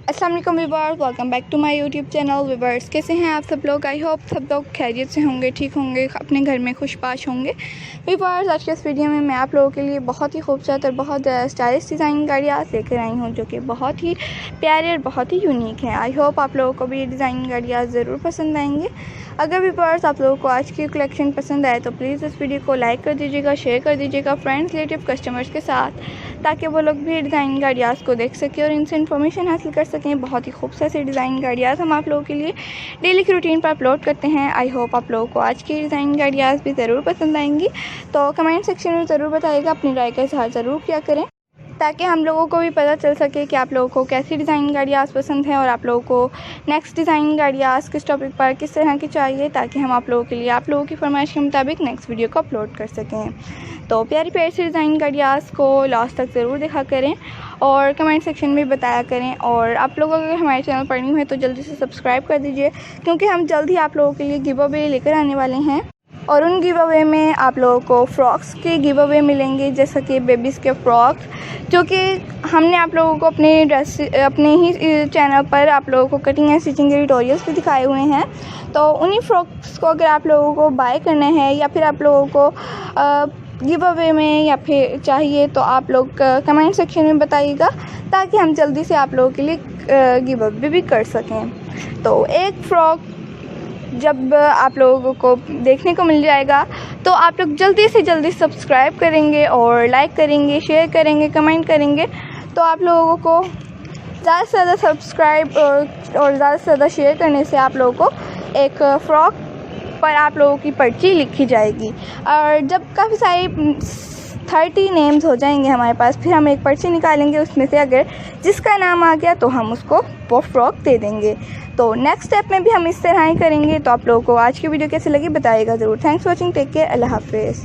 अस्सलाम वालेकुम viewers, welcome back to my YouTube channel. Viewers, कैसे हैं आप सब लोग? आई होप सब लोग खैरियत से होंगे, ठीक होंगे, अपने घर में खुशबाश होंगे। व्यूअर्स, आज के इस वीडियो में मैं आप लोगों के लिए बहुत ही खूबसूरत और बहुत स्टाइलिश डिज़ाइन गाड़ियाँ लेकर आई हूँ, जो कि बहुत ही प्यारे और बहुत ही यूनिक हैं। आई होप आप लोगों को भी ये डिज़ाइन गाड़ियाँ ज़रूर पसंद आएंगे। अगर व्यूअर्स आप लोगों को आज की कलेक्शन पसंद आए तो प्लीज़ इस वीडियो को लाइक कर दीजिएगा, शेयर कर दीजिएगा फ्रेंड्स, रिलेटिव, कस्टमर्स के साथ, ताकि वो लोग भी डिज़ाइन गाड़ियाँ को देख सकें और इनसे इन्फॉर्मेशन हासिल कर सकें। बहुत ही खूबसूरत सी डिज़ाइन गाड़ियाँ हम आप लोगों के लिए डेली की रूटीन पर अपलोड करते हैं। आई होप आप लोगों को आज की डिज़ाइन गाड़ियाँ भी ज़रूर पसंद आएंगी। तो कमेंट सेक्शन में ज़रूर बताइएगा, अपनी राय का इज़हार ज़रूर किया करें, ताकि हम लोगों को भी पता चल सके कि आप लोगों को कैसी डिज़ाइन गाड़ियाँ पसंद है और आप लोगों को नेक्स्ट डिज़ाइन गाड़ियाँ किस टॉपिक पर किस तरह की चाहिए, ताकि हम आप लोगों के लिए आप लोगों की फरमाइश के मुताबिक नेक्स्ट वीडियो को अपलोड कर सकें। तो प्यारी प्यारी सी डिज़ाइन गाड़ियाँ को लास्ट तक ज़रूर देखा करें और कमेंट सेक्शन में बताया करें। और आप लोग अगर हमारे चैनल पर न्यू है तो जल्दी से सब्सक्राइब कर दीजिए, क्योंकि हम जल्द ही आप लोगों के लिए गिव अवे लेकर आने वाले हैं। और उन गिव अवे में आप लोगों को फ्रॉक्स के गिव अवे मिलेंगे, जैसा कि बेबीज़ के फ्रॉक्स, जो कि हमने आप लोगों को अपने ही चैनल पर आप लोगों को कटिंग एंड स्टिचिंग के ट्यूटोरियल्स भी दिखाए हुए हैं। तो उन्हीं फ्रॉक्स को अगर आप लोगों को बाय करना है या फिर आप लोगों को गिव अवे में या फिर चाहिए तो आप लोग कमेंट सेक्शन में बताइएगा, ताकि हम जल्दी से आप लोगों के लिए गिव अवे भी कर सकें। तो एक फ़्रॉक जब आप लोगों को देखने को मिल जाएगा तो आप लोग जल्दी से जल्दी सब्सक्राइब करेंगे और लाइक करेंगे, शेयर करेंगे, कमेंट करेंगे। तो आप लोगों को ज़्यादा से ज़्यादा सब्सक्राइब और ज़्यादा से ज़्यादा शेयर करने से आप लोगों को एक फ़्रॉक पर आप लोगों की पर्ची लिखी जाएगी। और जब काफ़ी सारी 30 नेम्स हो जाएंगे हमारे पास, फिर हम एक पर्ची निकालेंगे, उसमें से अगर जिसका नाम आ गया तो हम उसको वो फ्रॉक दे देंगे। तो नेक्स्ट स्टेप में भी हम इस तरह ही करेंगे। तो आप लोगों को आज की वीडियो कैसी लगी बताइएगा ज़रूर। Thanks for watching, take care, अल्लाह हाफिज़।